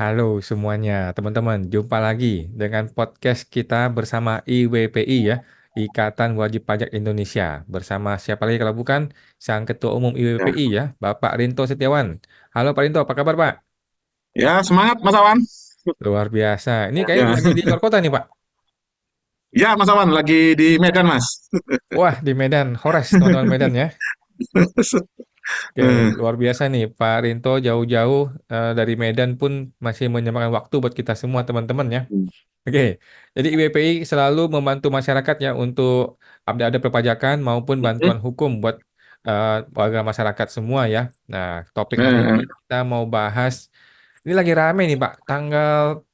Halo semuanya, teman-teman. Jumpa lagi dengan podcast kita bersama IWPI ya, Ikatan Wajib Pajak Indonesia. Bersama siapa lagi kalau bukan Sang Ketua Umum Ya, IWPI ya, Bapak Rinto Setiawan. Halo Pak Rinto, apa kabar Pak? ya semangat Mas Awan. Luar biasa. Ini kayak Ya, lagi di luar kota nih Pak. ya Mas Awan lagi di Medan Mas. Wah, di Medan, Hores, teman-teman Medan ya. Oke, luar biasa nih Pak Rinto jauh-jauh dari Medan pun masih menyempatkan waktu buat kita semua teman-teman ya. Oke, jadi IWPI selalu membantu masyarakat ya untuk update perpajakan maupun bantuan hukum buat warga masyarakat semua ya. Nah, topik hari ini kita mau bahas, ini lagi rame nih Pak, tanggal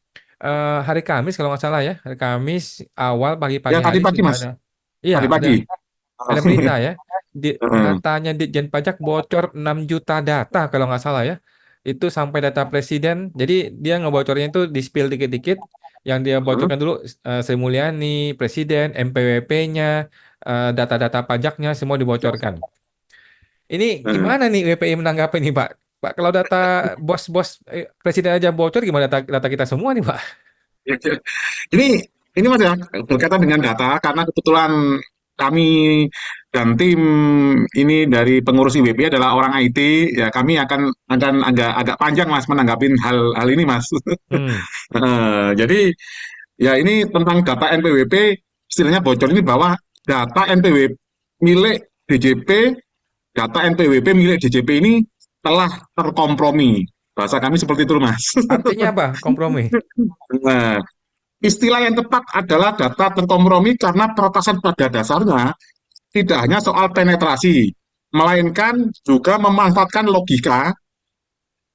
hari Kamis kalau nggak salah ya, hari Kamis awal Ya pagi-pagi tadi hari pagi sudah Mas, ada, iya tadi ada pagi. ada berita ya, katanya Ditjen Pajak bocor 6 juta data kalau nggak salah ya. Itu sampai data presiden. Jadi dia ngebocornya itu di-spill dikit-dikit. Yang dia bocorkan dulu Sri Mulyani, presiden, NPWP-nya, data-data pajaknya semua dibocorkan. Ini gimana nih WPI menanggapi nih Pak? Pak, kalau data bos-bos presiden aja bocor, gimana data, data kita semua nih Pak? Ini ini Mas ya berkaitan dengan data karena kebetulan kami dan tim ini dari pengurus IWP adalah orang IT, ya kami akan agak agak panjang Mas menanggapin hal ini Mas. Hmm. Jadi ya ini tentang data NPWP, istilahnya bocor ini bahwa data NPWP milik DJP, data NPWP milik DJP ini telah terkompromi. Bahasa kami seperti itu, Mas. Artinya apa kompromi? Nah, istilah yang tepat adalah data terkompromi karena peretasan pada dasarnya tidak hanya soal penetrasi, melainkan juga memanfaatkan logika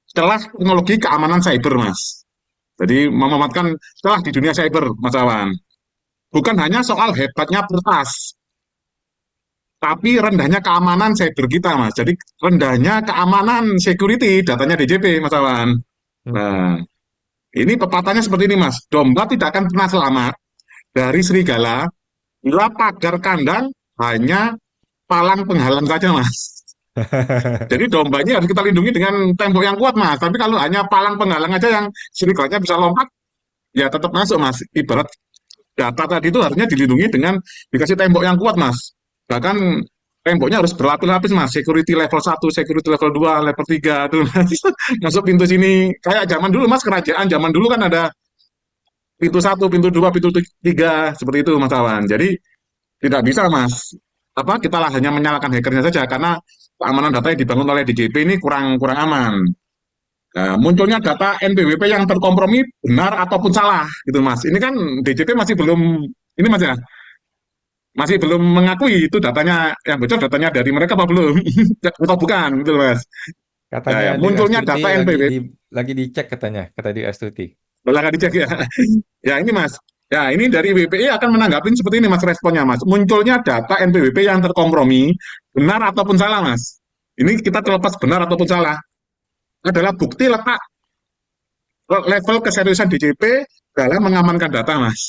setelah teknologi keamanan cyber, Mas. Jadi memanfaatkan setelah di dunia cyber, Mas Awan. Bukan hanya soal hebatnya kertas, tapi rendahnya keamanan cyber kita, Mas. Jadi rendahnya keamanan security datanya DJP, Mas Awan. Hmm. Nah, ini pepatahnya seperti ini, Mas. Domba tidak akan pernah selamat dari serigala bila pagar kandang hanya palang penghalang saja, Mas. Jadi dombanya harus kita lindungi dengan tembok yang kuat, Mas. Tapi kalau hanya palang penghalang aja yang serigalanya bisa lompat, ya tetap masuk, Mas. Ibarat data tadi itu harusnya dilindungi dengan dikasih tembok yang kuat, Mas. Bahkan temboknya harus berlapis-lapis, Mas. Security level 1, security level 2, level 3 tuh, Mas. Masuk pintu sini kayak zaman dulu, Mas, kerajaan zaman dulu kan ada pintu 1, pintu 2, pintu 3 seperti itu, Mas Awan. Jadi tidak bisa, Mas. Apa kita lah hanya menyalahkan hackernya saja karena keamanan data yang dibangun oleh DJP ini kurang kurang aman. Nah, munculnya data NPWP yang terkompromi benar ataupun salah gitu, Mas. Ini kan DJP masih belum ini, Mas ya, masih belum mengakui itu datanya yang bocor datanya dari mereka apa belum atau bukan gitu, Mas. Katanya Ya, Dewi munculnya Astuti data NPWP lagi dicek katanya, kata Dewi Astuti. boleh dicek ya. Ya ini, Mas. Ya ini dari WPI akan menanggapi seperti ini, Mas, responnya, Mas. Munculnya data NPWP yang terkompromi benar ataupun salah, Mas. Ini kita terlepas benar ataupun salah adalah bukti letak level keseriusan DJP dalam mengamankan data, Mas.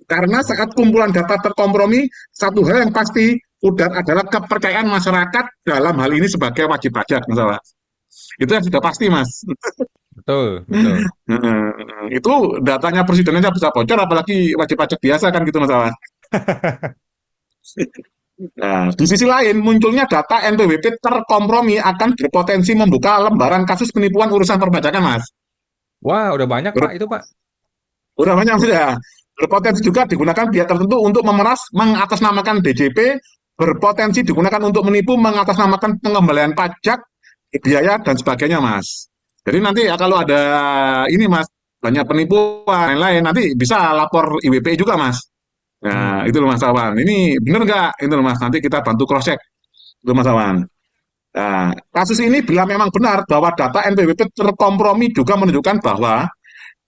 Karena saat kumpulan data terkompromi, satu hal yang pasti udah adalah kepercayaan masyarakat dalam hal ini sebagai wajib pajak, misalnya. Itu yang sudah pasti, Mas. Betul, betul. Itu datanya presiden aja bisa bocor, apalagi wajib pajak biasa kan gitu, masalah. Nah, di sisi lain, munculnya data NPWP terkompromi akan berpotensi membuka lembaran kasus penipuan urusan perpajakan, Mas. Wah, udah banyak Pak Ber- itu Pak. Udah banyak sudah. Berpotensi juga digunakan pihak tertentu untuk memeras, mengatasnamakan DJP, berpotensi digunakan untuk menipu, mengatasnamakan pengembalian pajak, biaya, dan sebagainya, Mas. Jadi nanti ya kalau ada ini, Mas, banyak penipuan, lain-lain, nanti bisa lapor IWP juga, Mas. Nah, Hmm. itu loh Mas Awan. Ini benar nggak? Itu loh Mas, nanti kita bantu cross-check. Itu Mas Awan. Nah, kasus ini bila memang benar bahwa data NPWP terkompromi juga menunjukkan bahwa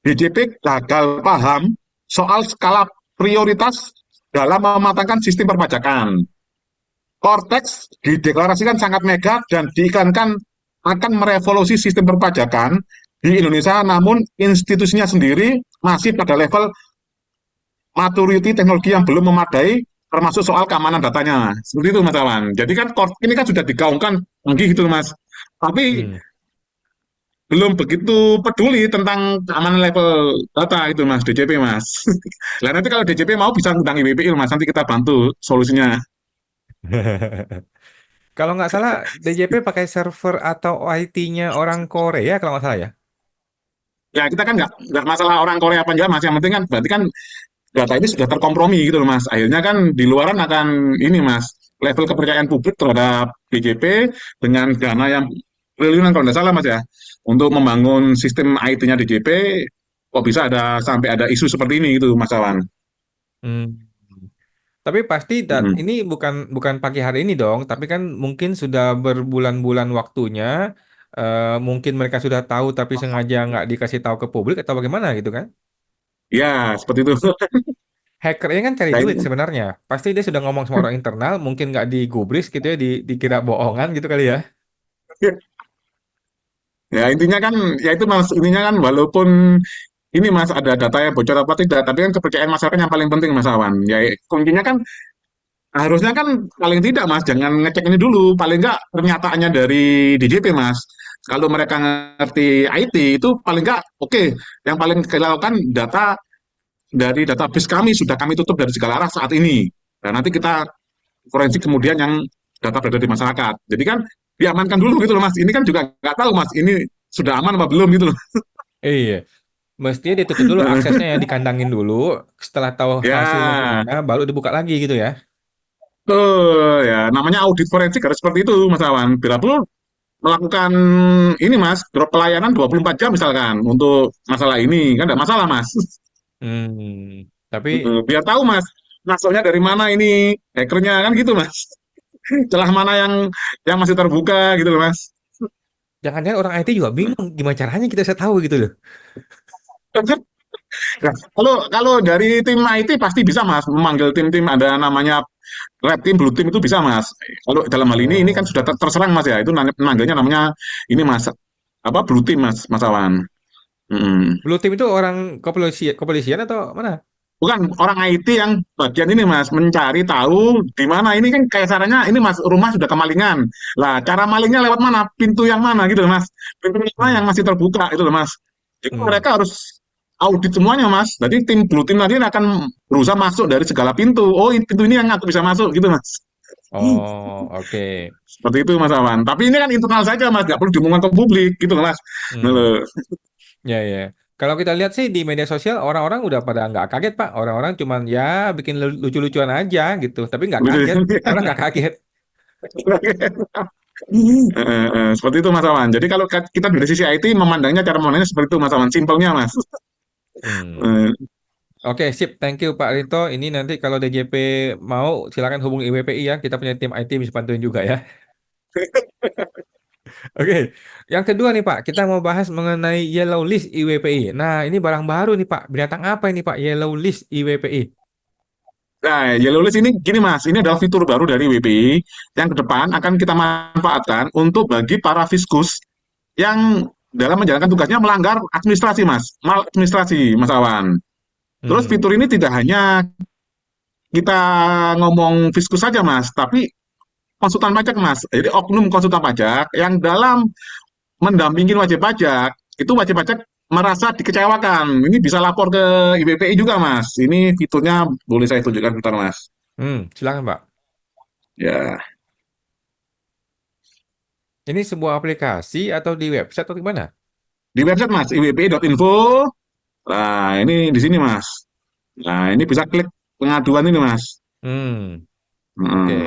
DJP gagal paham soal skala prioritas dalam mematangkan sistem perpajakan. Cortex dideklarasikan sangat mega dan diiklankan akan merevolusi sistem perpajakan di Indonesia, namun institusinya sendiri masih pada level maturity teknologi yang belum memadai, termasuk soal keamanan datanya. Seperti itu, Mas Awan. Jadi kan ini kan sudah digaungkan lagi gitu, Mas. Tapi Hmm. belum begitu peduli tentang keamanan level data itu Mas, DJP Mas. Lah nanti kalau DJP mau bisa undang IWPI Mas, nanti kita bantu solusinya. Kalau nggak salah, DJP pakai server atau IT-nya orang Korea kalau nggak salah ya. Ya kita kan nggak masalah orang Korea apa enggak Mas, yang penting kan berarti kan data ini sudah terkompromi gitu loh Mas. Akhirnya kan di luaran akan ini Mas, level kepercayaan publik terhadap DJP dengan dana yang triliunan kalau nggak salah Mas ya, untuk membangun sistem IT-nya DJP, kok bisa ada sampai ada isu seperti ini gitu Mas Awan. Hmm. Tapi pasti Mm-mm. ini bukan bukan pagi hari ini dong, tapi kan mungkin sudah berbulan-bulan waktunya. Mungkin mereka sudah tahu tapi sengaja nggak dikasih tahu ke publik atau bagaimana gitu kan? Ya, seperti itu. Hackernya kan cari Nah, duit ini- sebenarnya. Pasti dia sudah ngomong sama orang internal, mungkin nggak digubris gitu ya, dikira bohongan gitu kali ya. ya intinya kan, ya itu Mas, intinya kan walaupun ini Mas ada data yang bocor apa tidak, tapi kan kepercayaan masyarakat yang paling penting Mas Awan. Ya kuncinya kan harusnya kan paling tidak Mas, jangan ngecek ini dulu, paling nggak pernyataannya dari DJP Mas. Kalau mereka ngerti IT itu paling nggak oke. Yang paling kita lakukan data dari database kami sudah kami tutup dari segala arah saat ini. Dan nanti kita forensik kemudian yang data berada di masyarakat. Jadi kan diamankan dulu gitu loh Mas. Ini kan juga nggak tahu Mas, ini sudah aman apa belum gitu loh. Iya, mestinya ditutup dulu aksesnya ya, dikandangin dulu. Setelah tahu hasilnya Ya, gimana, baru dibuka lagi gitu ya. tuh ya namanya audit forensik harus seperti itu Mas Awan. Bila perlu melakukan ini Mas, drop pelayanan 24 jam misalkan untuk masalah ini, kan enggak masalah Mas. Tapi Biar tahu Mas, masuknya dari mana ini hackernya kan gitu Mas. Celah mana yang masih terbuka gitu loh Mas. jangan-jangan orang IT juga bingung gimana caranya kita bisa tahu gitu loh. Nah, kalau kalau dari tim IT pasti bisa Mas memanggil tim-tim, ada namanya red team, blue team itu bisa Mas. Kalau dalam hal ini kan Oh, sudah terserang Mas ya, itu manggilnya namanya ini Mas apa blue team Mas Mas Awan. Mm. Blue Team itu orang kepolisian atau mana? Bukan orang IT yang bagian ini Mas, mencari tahu di mana ini kan kayak caranya ini Mas, rumah sudah kemalingan. Lah, cara malingnya lewat mana? Pintu yang mana gitu loh Mas. Pintu mana yang Hmm, masih terbuka itu loh Mas. Jadi hmm. mereka harus audit semuanya Mas. Jadi tim blue team nanti akan berusaha masuk dari segala pintu. Oh, pintu ini yang aku bisa masuk gitu Mas. Oh, oke. Seperti itu Mas Awan. Tapi ini kan internal saja Mas, nggak perlu diumumkan ke publik gitu loh Mas. Nah, Hmm. loh. Ya, ya. Kalau kita lihat sih di media sosial orang-orang udah pada nggak kaget Pak. Orang-orang cuman ya bikin lucu-lucuan aja gitu. Tapi nggak kaget. Orang nggak kaget. Seperti itu Mas Awan. Jadi kalau kita dari sisi IT memandangnya, cara memandangnya seperti itu Mas Awan. Simpelnya Mas. Hmm. Eh, Oke, sip. Thank you Pak Rinto. Ini nanti kalau DJP mau silakan hubungi IWPI ya. Kita punya tim IT bisa bantuin juga ya. Oke, yang kedua nih Pak, kita mau bahas mengenai Yellow List IWPI. Nah, ini barang baru nih Pak. Binatang apa ini Pak? Yellow List IWPI. Nah, Yellow List ini gini Mas, ini adalah fitur baru dari WPI yang ke depan akan kita manfaatkan untuk bagi para fiskus yang dalam menjalankan tugasnya melanggar administrasi Mas, maladministrasi Mas Awan. Terus Hmm. fitur ini tidak hanya kita ngomong fiskus saja Mas, tapi konsultan pajak Mas. Jadi oknum konsultan pajak yang dalam mendampingi wajib pajak, itu wajib pajak merasa dikecewakan. Ini bisa lapor ke IBPI juga Mas. Ini fiturnya boleh saya tunjukkan bentar Mas. Silakan Pak. Ya, Ini sebuah aplikasi atau di website atau gimana? di website Mas, iwpi.info. Nah, ini di sini Mas. Nah, ini bisa klik pengaduan ini Mas. Hmm, Heeh. oke.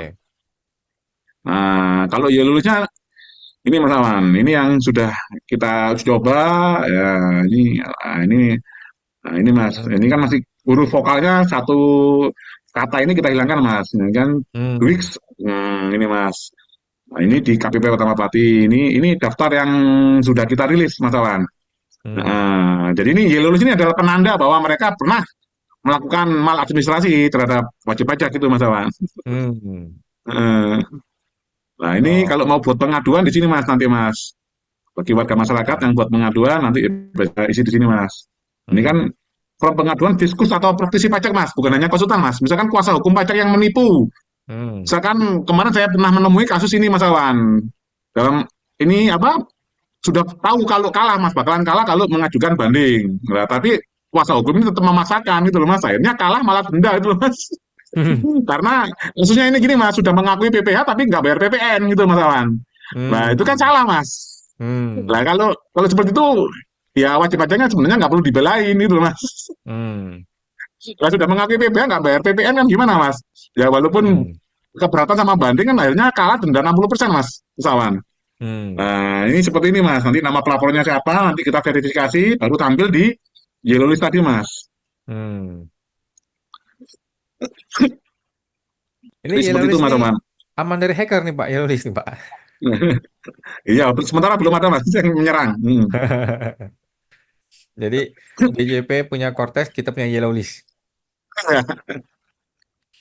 Nah, kalau ya lulusnya ini Mas Awan, ini yang sudah kita uji coba ya, ini Mas, ini kan masih huruf vokalnya satu kata ini kita hilangkan Mas. Ini kan Hmm, Wix, ini Mas. Nah, ini di KPP Pertama Pati. Ini daftar yang sudah kita rilis Mas Awan. hmm, Nah, jadi ini Yellow List ini adalah penanda bahwa mereka pernah melakukan maladministrasi terhadap wajib pajak itu Mas Awan. hmm. Heeh. Nah, ini Oh, kalau mau buat pengaduan di sini Mas, nanti Mas. Bagi warga masyarakat oh, yang buat pengaduan nanti bisa isi di sini Mas. Ini kan hmm, form pengaduan fiskus atau praktisi pajak Mas, bukan hanya konsultan Mas. Misalkan kuasa hukum pajak yang menipu. hmm, Misalkan kemarin saya pernah menemui kasus ini Mas Awan. Dalam ini apa? sudah tahu kalau kalah mas, bakalan kalah kalau mengajukan banding. Nah, tapi kuasa hukum ini tetap memaksakan gitu loh mas. Akhirnya kalah malah denda itu loh mas. Karena maksudnya ini gini mas, sudah mengakui PPh tapi nggak bayar PPN gitu mas Awan. Nah itu kan Hmm. salah mas. Hmm. Nah kalau kalau seperti itu ya wajib pajaknya sebenarnya nggak perlu dibelain gitu loh mas. Hmm. Kalau sudah mengakui PPh nggak bayar PPN kan gimana mas? Ya walaupun Hmm. keberatan sama banding kan akhirnya kalah denda 60% mas, Mas Awan. Hmm. Nah, ini seperti ini Mas. Nanti nama pelapornya siapa, nanti kita verifikasi, baru tampil di yellow list tadi Mas. Hmm. Ini Jadi yellow seperti itu list Mas nih Oman. aman dari hacker nih Pak, yellow list nih Pak. Iya, sementara belum ada Mas yang menyerang. Jadi DJP punya Cortex, kita punya yellow list.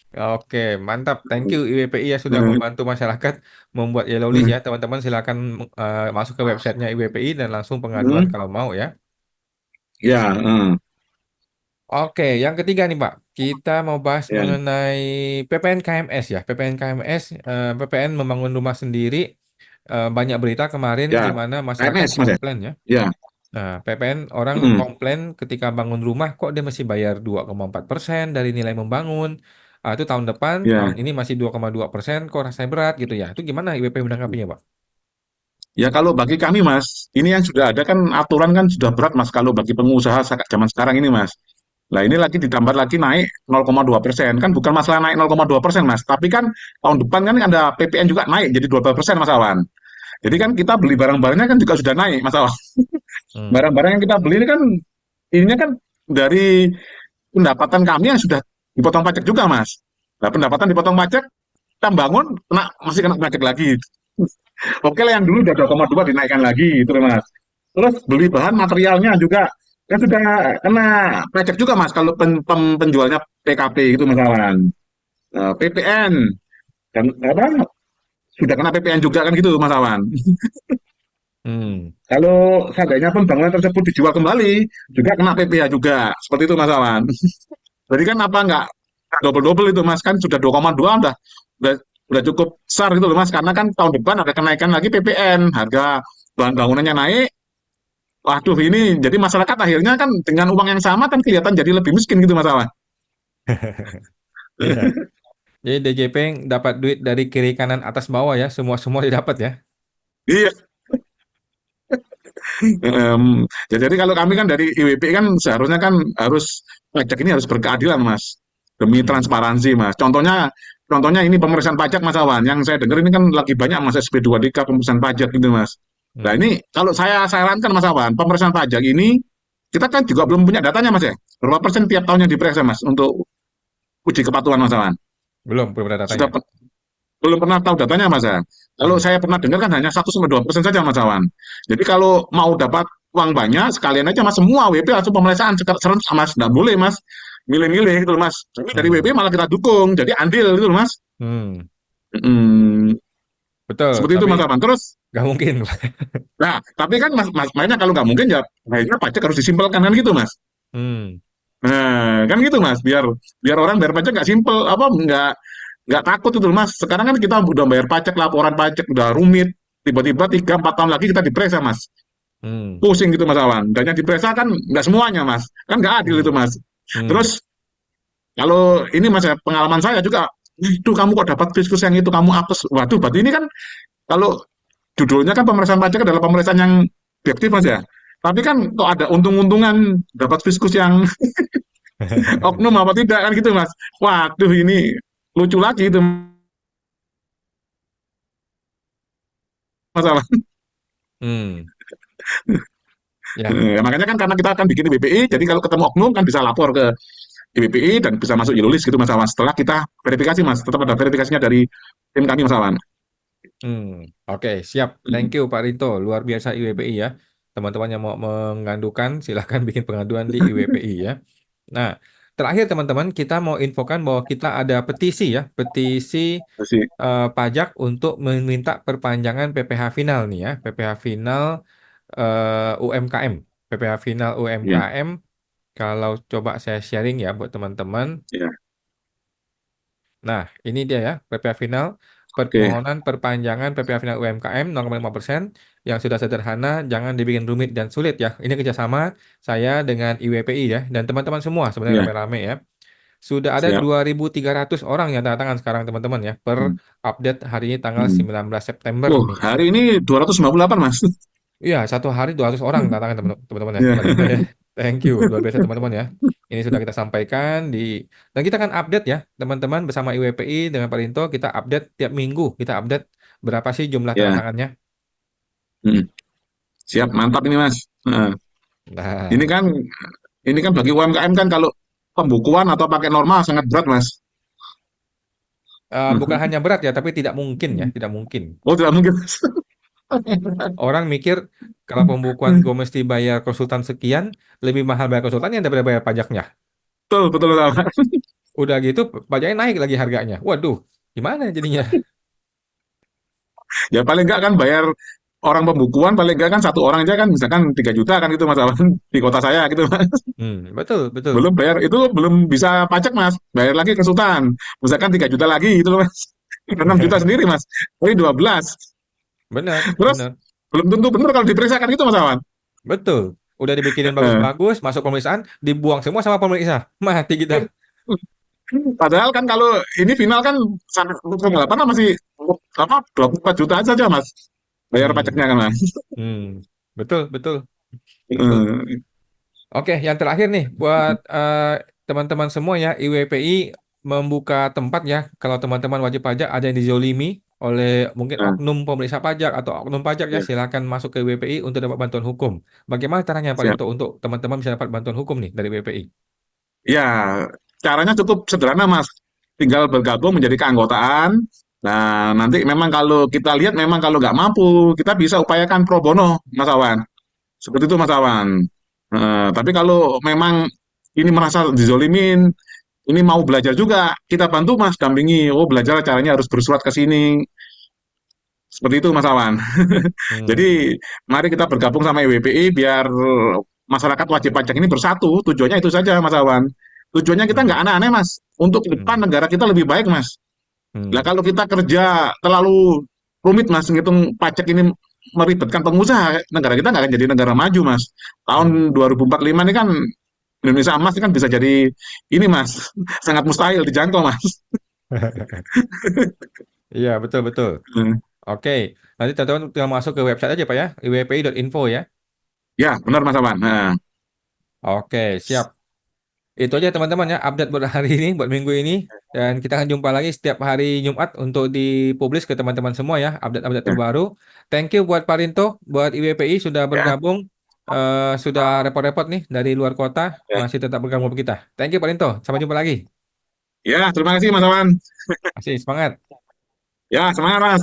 Oke, mantap. Thank you IWPI ya sudah membantu masyarakat membuat yellow list ya. Teman-teman silakan masuk ke websitenya IWPI dan langsung pengaduan kalau mau ya. Ya, Oke, yang ketiga nih Pak, kita mau bahas ya, mengenai PPN KMS ya. PPN KMS, PPN membangun rumah sendiri. Banyak berita kemarin di ya. mana masyarakat KMS Mas ya. komplain ya. Ya, Nah, PPN orang komplain ketika bangun rumah kok dia masih bayar 2,4% dari nilai membangun. Itu tahun depan, tahun ya. ini masih 2,2%, kok rasanya berat gitu ya. Itu gimana IWP menanggapinya, Pak? Ya kalau bagi kami Mas, ini yang sudah ada kan aturan kan sudah berat Mas kalau bagi pengusaha zaman sekarang ini Mas. Nah ini lagi ditambah lagi naik 0,2%. Kan bukan masalah naik 0,2% Mas, tapi kan tahun depan kan ada PPN juga naik jadi 12% Mas Awan. Jadi kan kita beli barang-barangnya kan juga sudah naik Mas Awan. Hmm. Barang-barang yang kita beli ini kan ininya kan dari pendapatan kami yang sudah dipotong pajak juga Mas. Nah pendapatan dipotong pajak, kita bangun masih kena pajak lagi. Oke lah yang dulu udah 2,2 dinaikkan lagi itu Mas. Terus beli bahan materialnya juga kan sudah kena pajak juga Mas kalau penjualnya PKP itu Mas Awan. PPN dan apa sudah kena PPN juga kan gitu Mas Awan. Hmm. Kalau seandainya pun bangunan tersebut dijual kembali juga kena PPh juga seperti itu Mas Awan. Jadi kan apa nggak double-double itu Mas kan sudah 2,2 udah udah cukup besar gitu loh Mas karena kan tahun depan ada kenaikan lagi PPN harga bahan bangunannya naik. Waduh ini jadi masyarakat akhirnya kan dengan uang yang sama kan kelihatan jadi lebih miskin gitu Mas Awan. Iya. Jadi DJP dapat duit dari kiri kanan atas bawah ya, semua semua didapat ya. Iya. Ya, jadi kalau kami kan dari IWP kan seharusnya kan harus pajak ini harus berkeadilan Mas demi Hmm. transparansi Mas. Contohnya ini pemeriksaan pajak Mas Awan. Yang saya dengar ini kan lagi banyak Mas SP2DK pemeriksaan pajak gitu Mas. Nah Hmm. ini kalau saya sarankan Mas Awan, pemeriksaan pajak ini kita kan juga belum punya datanya Mas ya. Berapa persen tiap tahunnya diperiksa Mas untuk uji kepatuhan Mas Awan? Belum ada Sudah datanya. belum pernah tahu datanya Mas ya. Kalau Hmm. saya pernah dengar kan hanya 1 sampai 2% saja Mas Awan. Jadi kalau mau dapat uang banyak sekalian aja Mas semua WP langsung pemeriksaan serentak Mas. Nggak boleh Mas milih-milih gitu loh, Mas. Tapi dari WP Hmm. malah kita dukung. Jadi andil gitu loh, Mas. Hmm. Hmm, Betul, seperti itu tapi Mas Awan. Terus nggak mungkin. nah, tapi kan Mas mainnya kalau nggak mungkin ya akhirnya pajak harus disimpelkan kan gitu Mas. Hmm. Nah, kan gitu Mas, biar biar orang bayar pajak nggak simpel, apa nggak takut itu Mas. Sekarang kan kita udah bayar pajak, laporan pajak udah rumit, tiba-tiba 3 4 tahun lagi kita diperiksa Mas. Hmm. Pusing gitu Mas Awan. Dan yang diperiksa kan nggak semuanya Mas, kan nggak adil Hmm. itu Mas. Hmm. Terus kalau ini Mas ya, pengalaman saya juga, itu kamu kok dapat fiskus yang itu kamu apes. Waduh, berarti ini kan kalau judulnya kan pemeriksaan pajak adalah pemeriksaan yang objektif Mas ya. Tapi kan kok ada untung-untungan dapat fiskus yang oknum apa tidak kan gitu Mas. Waduh ini lucu lagi itu masalah. Hmm. Ya. Makanya kan karena kita akan bikin di BPI, jadi kalau ketemu oknum kan bisa lapor ke di BPI dan bisa masuk Yulis gitu Mas Awan. Setelah kita verifikasi Mas, tetap ada verifikasinya dari tim kami Mas Awan. Hmm, oke, siap. Thank you Pak Rito. Luar biasa IWPI ya. Teman-teman yang mau mengadukan, silahkan bikin pengaduan di IWPI ya. Nah, terakhir teman-teman, kita mau infokan bahwa kita ada petisi ya, petisi Masih, pajak untuk meminta perpanjangan PPh final nih ya, PPh final UMKM, PPh final ya, UMKM. Kalau coba saya sharing ya buat teman-teman. ya, Nah, ini dia ya, PPh final. Oke, permohonan perpanjangan PPh final UMKM 0,5% yang sudah sederhana, jangan dibikin rumit dan sulit ya. Ini kerjasama saya dengan IWPI ya, dan teman-teman semua sebenarnya ya, rame-rame ya. Sudah ada siap. 2.300 orang yang tanda tangan sekarang teman-teman ya, per Hmm. update hari ini tanggal Hmm. 19 September Oh, nih ya. hari ini 298 Mas. Iya, satu hari 200 orang tantangan teman-teman ya. Ya. Luar biasa ya. Thank you, luar biasa teman-teman ya. Ini sudah kita sampaikan dan kita akan update ya, teman-teman bersama IWPI dengan Pak Rinto kita update tiap minggu, kita update berapa sih jumlah tanda Ya. tangannya. Hmm. Siap, mantap ini Mas. Nah, ini Nah, kan ini kan bagi UMKM kan kalau pembukuan atau pakai normal sangat berat Mas. bukan hanya berat ya, tapi tidak mungkin ya, tidak mungkin. Oh, tidak mungkin. Orang mikir kalau pembukuan gue mesti bayar konsultan sekian, lebih mahal bayar konsultannya daripada bayar pajaknya. Betul, betul, betul. Udah gitu, pajaknya naik lagi harganya. Waduh, gimana jadinya? Ya paling enggak kan bayar orang pembukuan paling enggak kan satu orang aja kan misalkan 3 juta kan gitu Mas Awan di kota saya gitu Mas. Betul, betul. Belum bayar itu belum bisa pajak Mas. Bayar lagi ke Sultan. Misalkan 3 juta lagi gitu loh Mas. 6 juta sendiri Mas. Ini 12. Benar, Terus benar. belum tentu benar kalau diperiksakan gitu Mas Awan. Betul. Udah dibikinin Eh, bagus-bagus, masuk pemeriksaan, dibuang semua sama pemeriksa. Mati kita. Padahal kan kalau ini final kan sampai 1,8 masih apa 24 juta aja Mas. Bayar pajaknya Hmm, kan Mas. hmm. Betul, betul, betul. Eh, Oke, yang terakhir nih buat teman-teman semua ya, IWPI membuka tempat ya. Kalau teman-teman wajib pajak ada yang dizolimi oleh mungkin nah, oknum pemeriksa pajak atau oknum pajak ya, ya, silakan masuk ke IWPI untuk dapat bantuan hukum. Bagaimana caranya Pak siap. Rinto untuk teman-teman bisa dapat bantuan hukum nih dari IWPI? Ya, caranya cukup sederhana, Mas. Tinggal bergabung menjadi keanggotaan. Nah, nanti memang kalau kita lihat memang kalau nggak mampu, kita bisa upayakan pro bono, Mas Awan. Seperti itu, Mas Awan. Tapi kalau memang ini merasa dizolimin, ini mau belajar juga, kita bantu, Mas, dampingi. Oh, belajar caranya harus bersurat ke sini. Seperti itu, Mas Awan. Hmm, Jadi, mari kita bergabung sama EWPI biar masyarakat wajib pajak ini bersatu. Tujuannya itu saja, Mas Awan. Tujuannya kita nggak hmm, aneh-aneh, Mas. Untuk ke depan hmm, negara kita lebih baik, Mas. Nah, hmm, kalau kita kerja terlalu rumit, Mas, ngitung pajak ini meribetkan pengusaha, negara kita nggak akan jadi negara maju, Mas. hmm. Tahun 2045 ini kan Indonesia emas ini kan bisa jadi ini, Mas. Sangat mustahil dijangkau, Mas. Iya, betul, betul. Hmm. Oke, nanti teman-teman tinggal masuk ke website aja Pak ya, iwpi.info ya. Ya, benar, Mas Awan. Nah, Oke, siap. Itu aja teman-teman ya, update buat hari ini, buat minggu ini. Dan kita akan jumpa lagi setiap hari Jumat untuk dipublish ke teman-teman semua ya, update-update ya, terbaru. Thank you buat Pak Rinto, buat IWPI sudah ya, bergabung, sudah repot-repot nih dari luar kota, ya. masih tetap bergabung sama kita. Thank you Pak Rinto, sampai jumpa lagi. Ya, terima kasih, Mas Awan. Masih semangat. Ya, semangat, Mas.